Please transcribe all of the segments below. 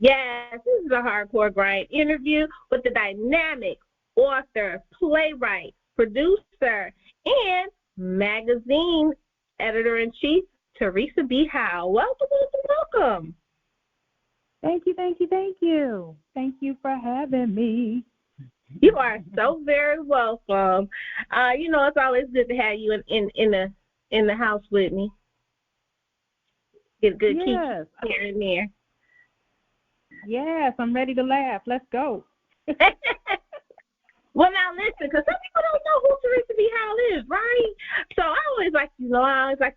Yes, this is a hardcore grind interview with the dynamic author, playwright, producer, and magazine editor-in-chief, Teresa B. Howell. Welcome, welcome, welcome. Thank you, thank you, thank you. Thank you for having me. You are so very welcome. It's always good to have you in the house with me. Get a good keep here and there. Yes, I'm ready to laugh. Let's go. Well, now listen, because some people don't know who Teresa B. Howell is, right? So I always like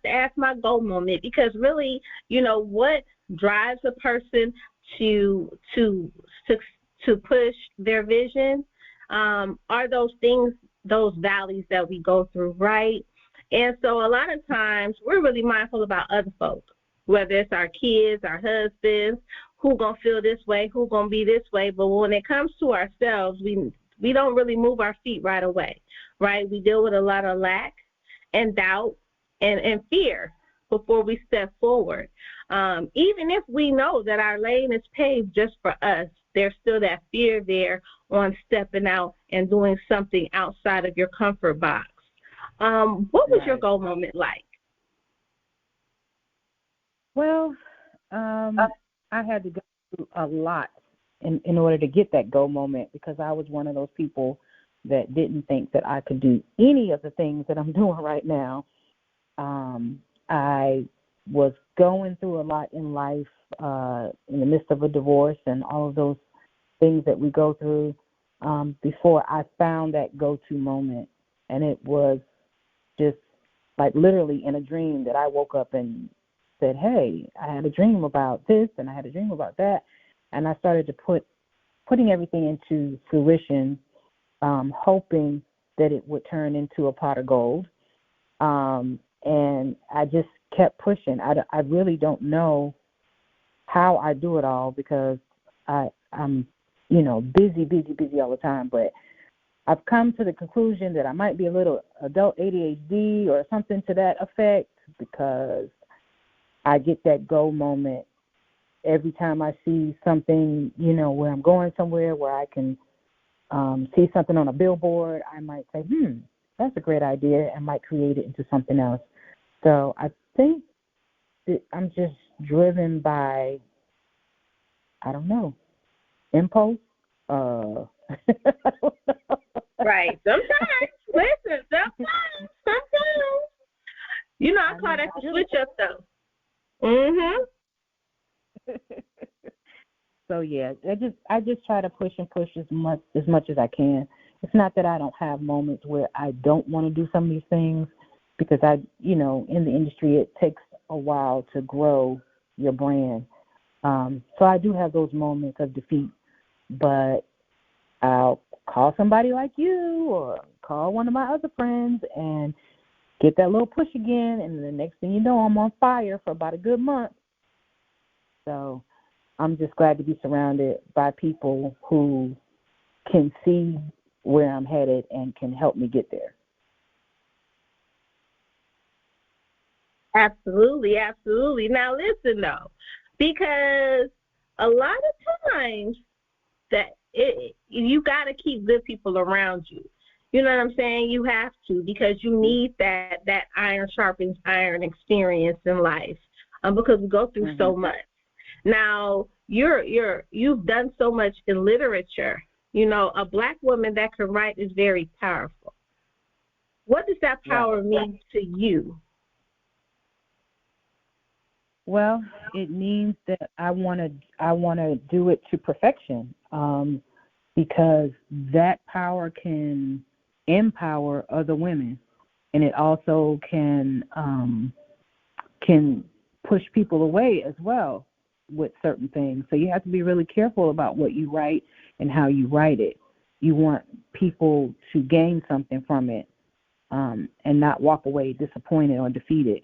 to ask my goal moment, because really, what drives a person to push their vision are those things, those valleys that we go through, right? And so a lot of times we're really mindful about other folks, whether it's our kids, our husbands, who gonna feel this way, who gonna be this way. But when it comes to ourselves, we don't really move our feet right away, right? We deal with a lot of lack and doubt and fear before we step forward. Even if we know that our lane is paved just for us, there's still that fear there on stepping out and doing something outside of your comfort box. What was your goal moment like? Well, I had to go through a lot in order to get that go moment, because I was one of those people that didn't think that I could do any of the things that I'm doing right now. I was going through a lot in life in the midst of a divorce and all of those things that we go through before I found that go-to moment. And it was just like literally in a dream that I woke up and said, hey, I had a dream about this and I had a dream about that. And I started to putting everything into fruition, hoping that it would turn into a pot of gold. And I just kept pushing. I really don't know how I do it all, because I'm, busy all the time. But I've come to the conclusion that I might be a little adult ADHD or something to that effect, because I get that go moment every time I see something, where I'm going somewhere where I can see something on a billboard. I might say, that's a great idea, and might create it into something else. So I think that I'm just driven by, I don't know, impulse. Right. Sometimes. Listen, sometimes. I call that the switch up, though. Mm-hmm. So yeah, I just try to push and push as much as I can. It's not that I don't have moments where I don't want to do some of these things, because in the industry it takes a while to grow your brand. So I do have those moments of defeat, but I'll call somebody like you or call one of my other friends and get that little push again, and the next thing you know, I'm on fire for about a good month. So I'm just glad to be surrounded by people who can see where I'm headed and can help me get there. Absolutely, absolutely. Now listen, though, because a lot of times that you got to keep good people around you. You know what I'm saying? You have to, because you need that iron sharpens iron experience in life, because we go through so much. Now, you've done so much in literature. A Black woman that can write is very powerful. What does that power mean to you? Well, it means that I want to do it to perfection, because that power can empower other women, and it also can push people away as well with certain things. So you have to be really careful about what you write and how you write it. You want people to gain something from it, and not walk away disappointed or defeated.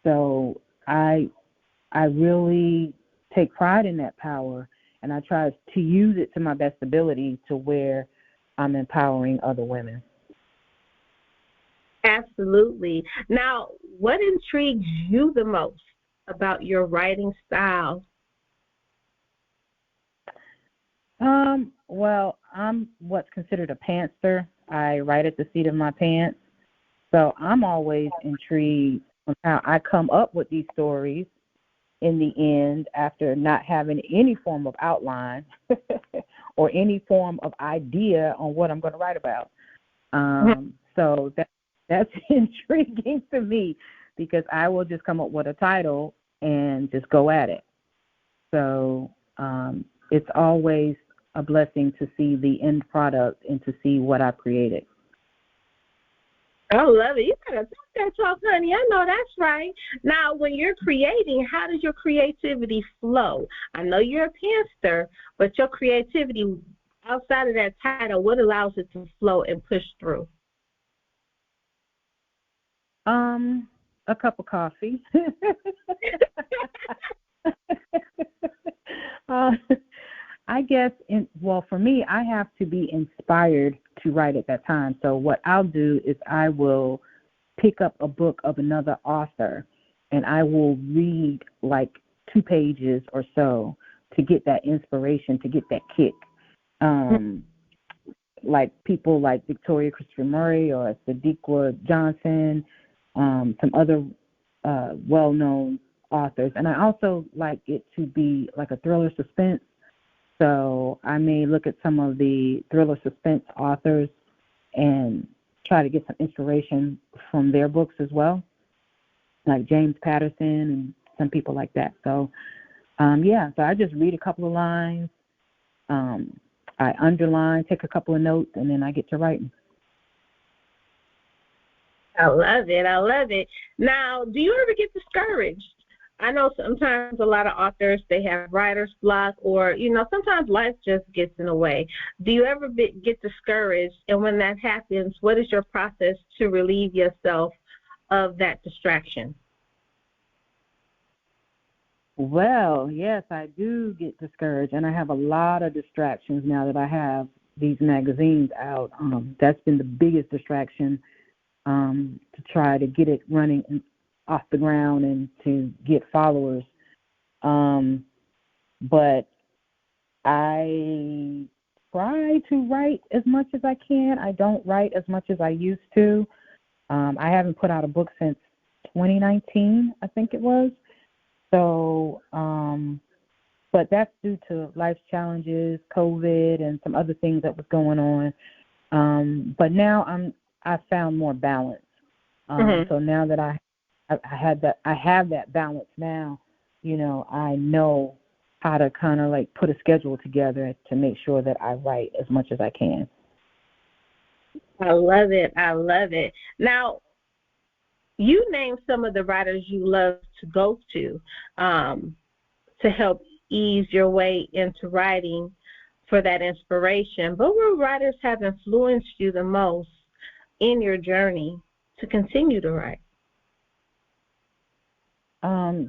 So I really take pride in that power, and I try to use it to my best ability to where I'm empowering other women. Absolutely. Now, what intrigues you the most about your writing style? Well, I'm what's considered a pantser. I write at the seat of my pants. So I'm always intrigued on how I come up with these stories in the end after not having any form of outline or any form of idea on what I'm going to write about. So that's intriguing to me because I will just come up with a title and just go at it. So it's always a blessing to see the end product and to see what I've created. I love it. You gotta talk that talk, honey. I know that's right. Now, when you're creating, how does your creativity flow? I know you're a pantser, but your creativity outside of that title, what allows it to flow and push through? A cup of coffee. I guess, for me, I have to be inspired to write at that time. So what I'll do is I will pick up a book of another author, and I will read like 2 pages or so to get that inspiration, to get that kick. Like people like Victoria Christopher Murray or Sadiqa Johnson, some other well-known authors. And I also like it to be like a thriller suspense. So I may look at some of the thriller suspense authors and try to get some inspiration from their books as well, like James Patterson and some people like that. So, so I just read a couple of lines, I underline, take a couple of notes, and then I get to writing. I love it. I love it. Now, do you ever get discouraged? I know sometimes a lot of authors, they have writer's block or, sometimes life just gets in the way. Do you ever get discouraged? And when that happens, what is your process to relieve yourself of that distraction? Well, yes, I do get discouraged, and I have a lot of distractions now that I have these magazines out. That's been the biggest distraction, to try to get it running off the ground and to get followers. But I try to write as much as I can. I don't write as much as I used to. I haven't put out a book since 2019, I think it was. So, but that's due to life's challenges, COVID, and some other things that was going on. But now I found more balance. So now that I have that balance now, I know how to kind of like put a schedule together to make sure that I write as much as I can. I love it. I love it. Now, you named some of the writers you love to go to help ease your way into writing for that inspiration. But what writers have influenced you the most in your journey to continue to write?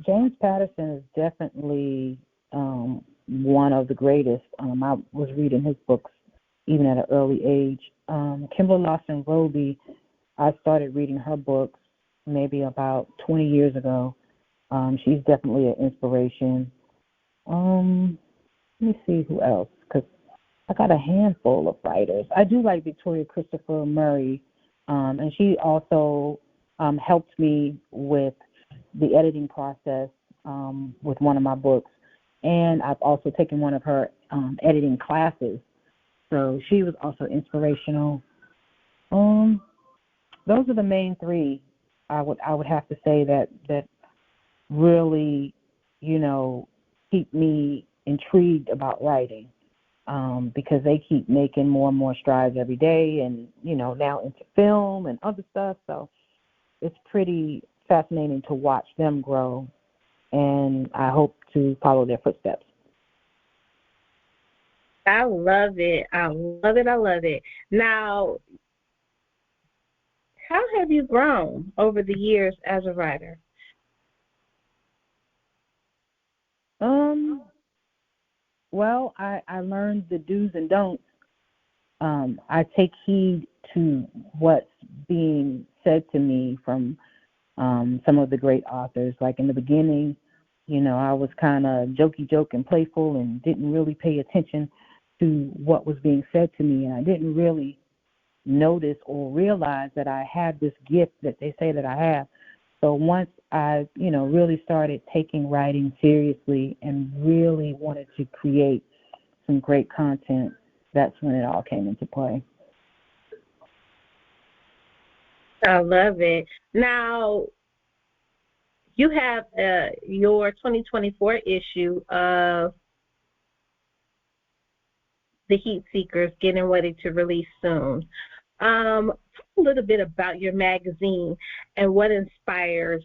James Patterson is definitely one of the greatest. I was reading his books even at an early age. Kimberly Lawson Roby, I started reading her books maybe about 20 years ago. She's definitely an inspiration. Let me see who else, because I got a handful of writers. I do like Victoria Christopher Murray, and she also helped me with the editing process with one of my books. And I've also taken one of her editing classes. So she was also inspirational. Those are the main 3 I would have to say that really, keep me intrigued about writing, because they keep making more and more strides every day, and now into film and other stuff. So it's pretty fascinating to watch them grow, and I hope to follow their footsteps. I love it. I love it. I love it. Now, how have you grown over the years as a writer? Well, I learned the do's and don'ts. I take heed to what's being said to me from some of the great authors. Like in the beginning, I was kind of jokey and playful and didn't really pay attention to what was being said to me, and I didn't really notice or realize that I had this gift that they say that I have. So once I, really started taking writing seriously and really wanted to create some great content, that's when it all came into play. I love it. Now, you have your 2024 issue of The Heat Seekers getting ready to release soon. Talk a little bit about your magazine and what inspires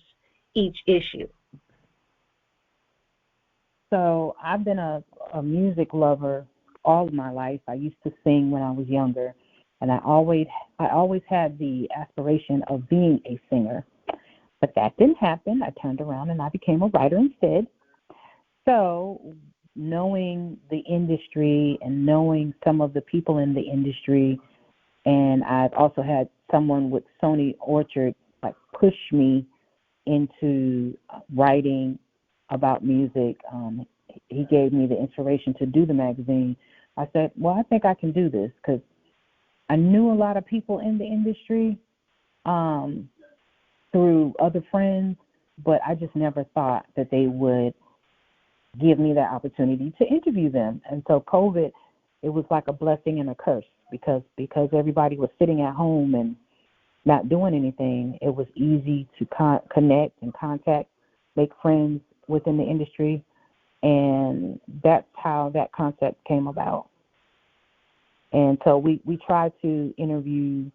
each issue. So I've been a music lover all of my life. I used to sing when I was younger, and I always had the aspiration of being a singer. But that didn't happen. I turned around and I became a writer instead. So knowing the industry and knowing some of the people in the industry, and I've also had someone with Sony Orchard push me into writing about music. He gave me the inspiration to do the magazine. I said, well, I think I can do this, because I knew a lot of people in the industry through other friends, but I just never thought that they would give me that opportunity to interview them. And so COVID, it was like a blessing and a curse, because everybody was sitting at home and not doing anything. It was easy to connect and contact, make friends within the industry, and that's how that concept came about. And so we tried to interview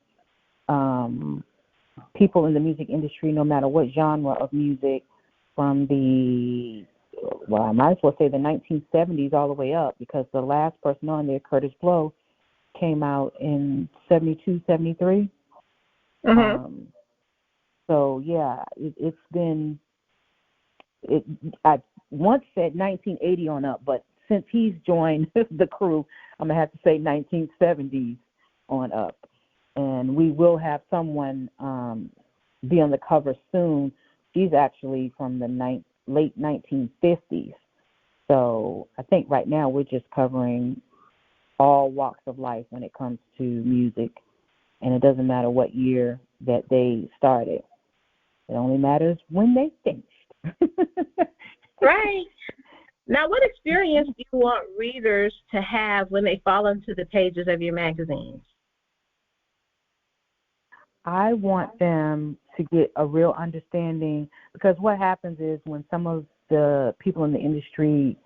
people in the music industry, no matter what genre of music, from I might as well say the 1970s all the way up, because the last person on there, Curtis Blow, came out in 72, 73. Mm-hmm. So, yeah, it's been, I once said 1980 on up, but since he's joined the crew, I'm going to have to say 1970s on up. And we will have someone be on the cover soon. She's actually from the late 1950s. So I think right now we're just covering all walks of life when it comes to music. And it doesn't matter what year that they started. It only matters when they finished. Right. Now, what experience do you want readers to have when they fall into the pages of your magazines? I want them to get a real understanding, because what happens is when some of the people in the industry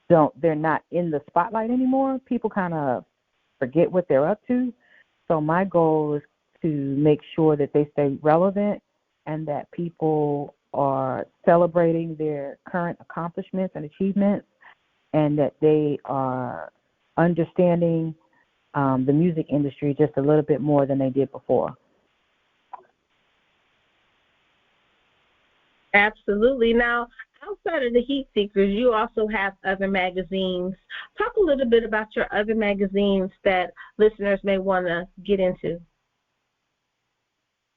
they're not in the spotlight anymore, people kind of forget what they're up to. So my goal is to make sure that they stay relevant and that people are celebrating their current accomplishments and achievements, and that they are understanding the music industry just a little bit more than they did before. Absolutely. Now, outside of the Heat Seekers, you also have other magazines. Talk a little bit about your other magazines that listeners may want to get into.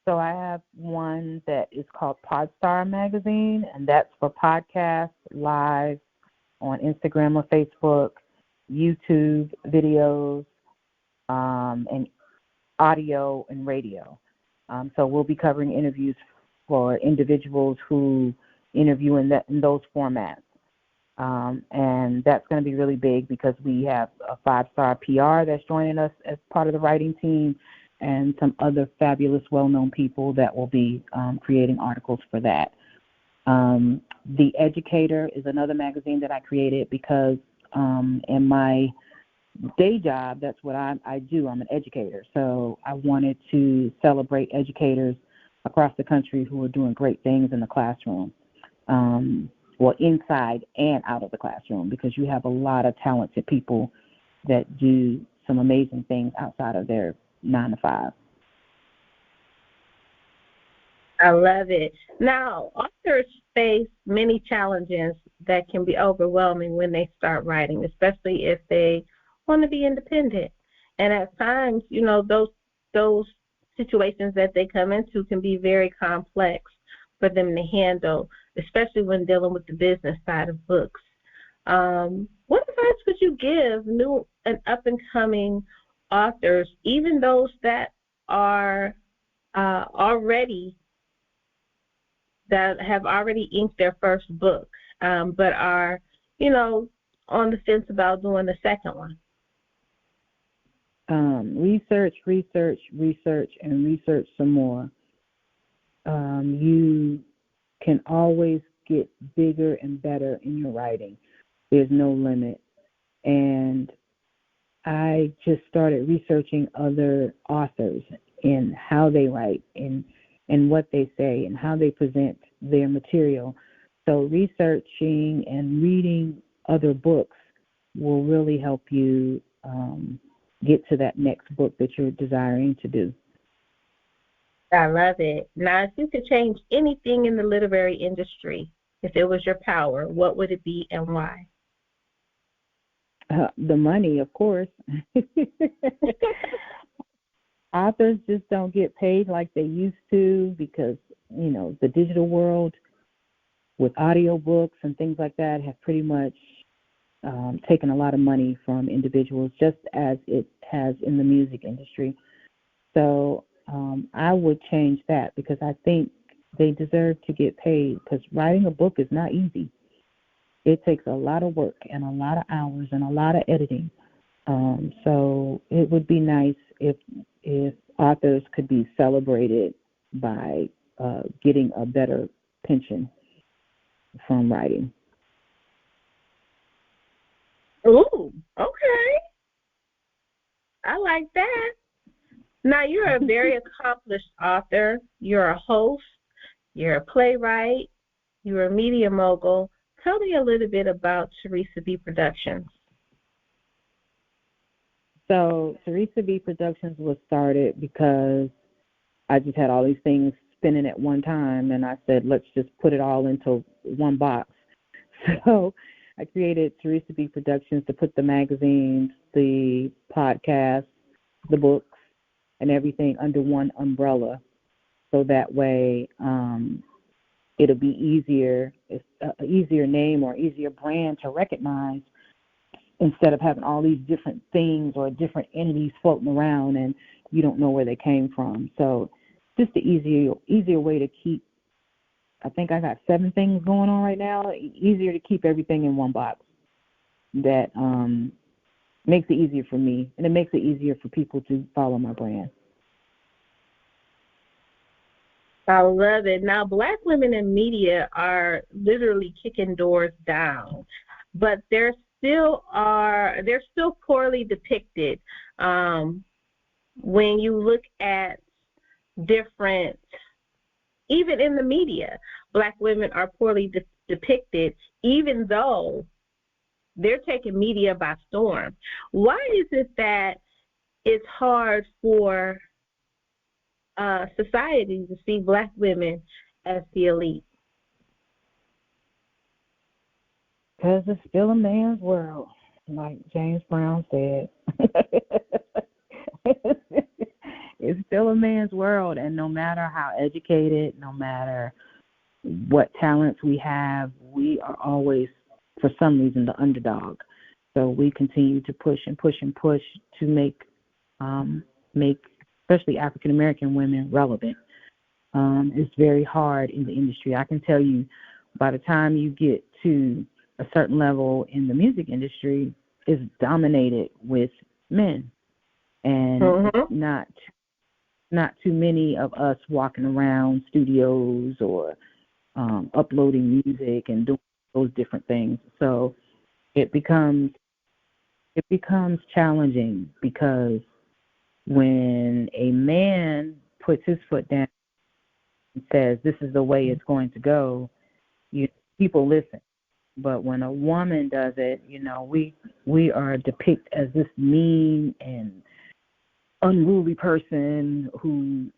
So I have one that is called Podstar Magazine, and that's for podcasts, live on Instagram or Facebook, YouTube videos, and audio and radio. So we'll be covering interviews for individuals who interview in those formats. And that's going to be really big, because we have a 5-star PR that's joining us as part of the writing team, and some other fabulous, well-known people that will be creating articles for that. The Educator is another magazine that I created because in my day job, that's what I do. I'm an educator. So I wanted to celebrate educators across the country who are doing great things in the classroom, inside and out of the classroom, because you have a lot of talented people that do some amazing things outside of their 9 to 5. I love it. Now, authors face many challenges that can be overwhelming when they start writing, especially if they want to be independent. And at times, those situations that they come into can be very complex for them to handle, especially when dealing with the business side of books. What advice would you give new and up-and-coming authors, even those that are that have already inked their first book, but are, on the fence about doing the second one? Research, and research some more. You can always get bigger and better in your writing. There's no limit. And I just started researching other authors and how they write and what they say and how they present their material. So researching and reading other books will really help you get to that next book that you're desiring to do. I love it. Now, if you could change anything in the literary industry, if it was your power, what would it be and why? The money, of course. Authors just don't get paid like they used to because, the digital world with audiobooks and things like that have pretty much taken a lot of money from individuals, just as it has in the music industry. So I would change that because I think they deserve to get paid, because writing a book is not easy. It takes a lot of work and a lot of hours and a lot of editing. So it would be nice if authors could be celebrated by getting a better pension from writing. Ooh, okay. I like that. Now, you're a very accomplished author. You're a host. You're a playwright. You're a media mogul. Tell me a little bit about Teresa B Productions. So Teresa B Productions was started because I just had all these things spinning at one time, and I said, let's just put it all into one box. So I created Teresa B Productions to put the magazines, the podcasts, the books, and everything under one umbrella. So that way it'll be easier, it's an easier name or easier brand to recognize, instead of having all these different things or different entities floating around and you don't know where they came from. So just the easier way to keep, I think I got 7 things going on right now, easier to keep everything in one box. That makes it easier for me, and it makes it easier for people to follow my brand. I love it. Now, Black women in media are literally kicking doors down, but they're still poorly depicted. When you look at different, even in the media, Black women are poorly depicted, even though they're taking media by storm. Why is it that it's hard for society to see Black women as the elite? Because it's still a man's world, like James Brown said. It's still a man's world, and no matter how educated, no matter what talents we have, we are always, for some reason, the underdog. So we continue to push and push and push to make especially African American women relevant. It's very hard in the industry. I can tell you, by the time you get to a certain level in the music industry, it's dominated with men, and not too many of us walking around studios or uploading music and doing those different things. So it becomes challenging, because when a man puts his foot down and says this is the way it's going to go, people listen. But when a woman does it, we are depicted as this mean and unruly person who,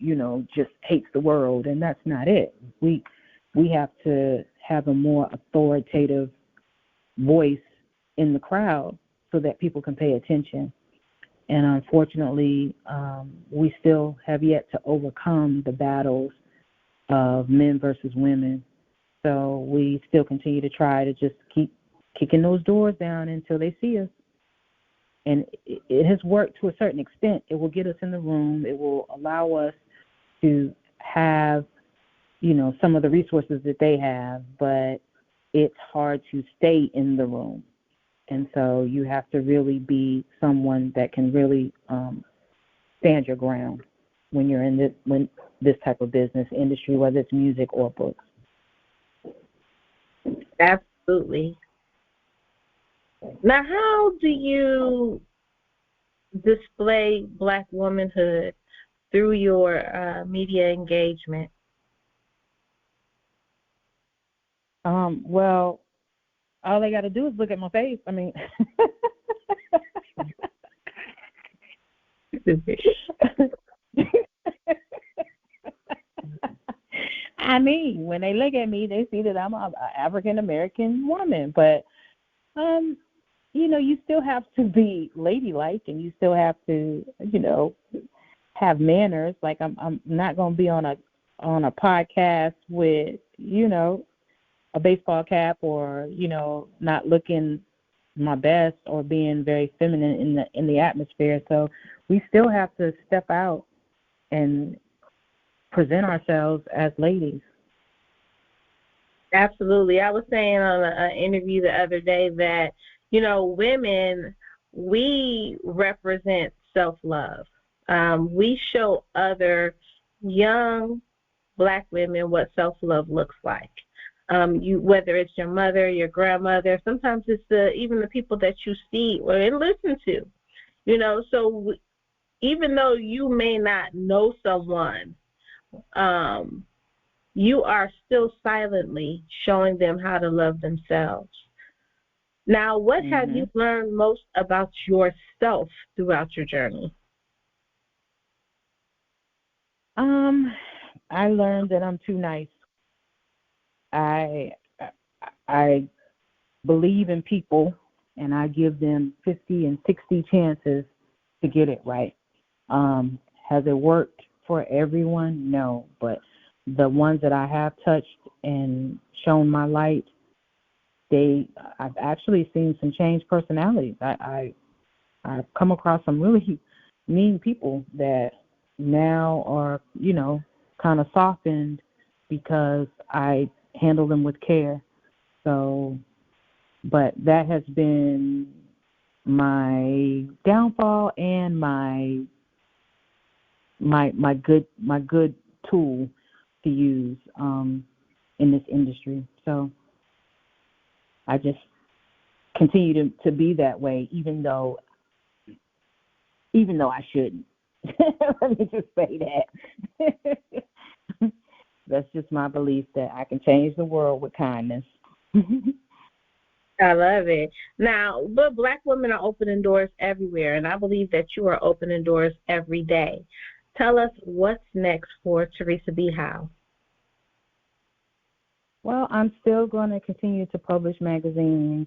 just hates the world, and that's not it. We have to have a more authoritative voice in the crowd so that people can pay attention. And unfortunately, we still have yet to overcome the battles of men versus women. So we still continue to try to just keep kicking those doors down until they see us. And it has worked to a certain extent. It will get us in the room. It will allow us to have, some of the resources that they have, but it's hard to stay in the room. And so you have to really be someone that can really stand your ground when you're in this type of business industry, whether it's music or books. Absolutely. Now, how do you display Black womanhood through your media engagement? Well, all they got to do is look at my face. I mean, when they look at me, they see that I'm an African-American woman. But, you still have to be ladylike, and you still have to, have manners. Like I'm not going to be on a podcast with, a baseball cap or, not looking my best or being very feminine in the atmosphere. So we still have to step out and present ourselves as ladies. Absolutely. I was saying on an interview the other day that, women, we represent self-love. We show other young Black women what self-love looks like. Whether it's your mother, your grandmother, sometimes it's even the people that you see or listen to, So even though you may not know someone, you are still silently showing them how to love themselves. Now, what have you learned most about yourself throughout your journey? I learned that I'm too nice. I believe in people, and I give them 50 and 60 chances to get it right. Has it worked for everyone? No, but the ones that I have touched and shown my light, I've actually seen some changed personalities. I've come across some really mean people that now are, kind of softened because I handle them with care. So, but that has been my downfall and my good tool to use in this industry. So I just continue to be that way, even though I shouldn't. Let me just say that. That's just my belief that I can change the world with kindness. I love it. Now, but Black women are opening doors everywhere, and I believe that you are opening doors every day. Tell us what's next for Teresa B. Howell. Well, I'm still going to continue to publish magazines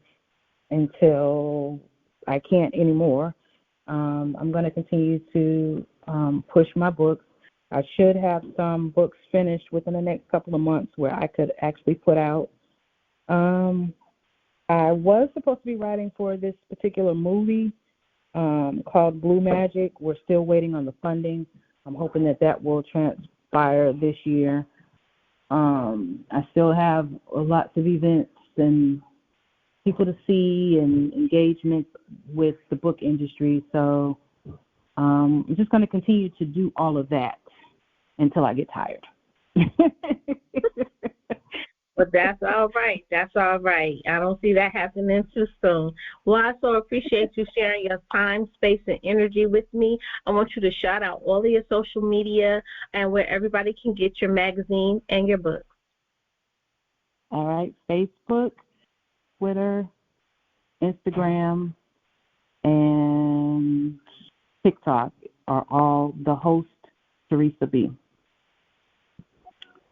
until I can't anymore. I'm going to continue to push my books. I should have some books finished within the next couple of months where I could actually put out. I was supposed to be writing for this particular movie called Blue Magic. We're still waiting on the funding. I'm hoping that will transpire this year. I still have lots of events and people to see and engagement with the book industry. So I'm just going to continue to do all of that until I get tired. But that's all right. That's all right. I don't see that happening too soon. Well, I so appreciate you sharing your time, space, and energy with me. I want you to shout out all of your social media and where everybody can get your magazine and your books. All right. Facebook, Twitter, Instagram, and TikTok are all the host, Teresa B.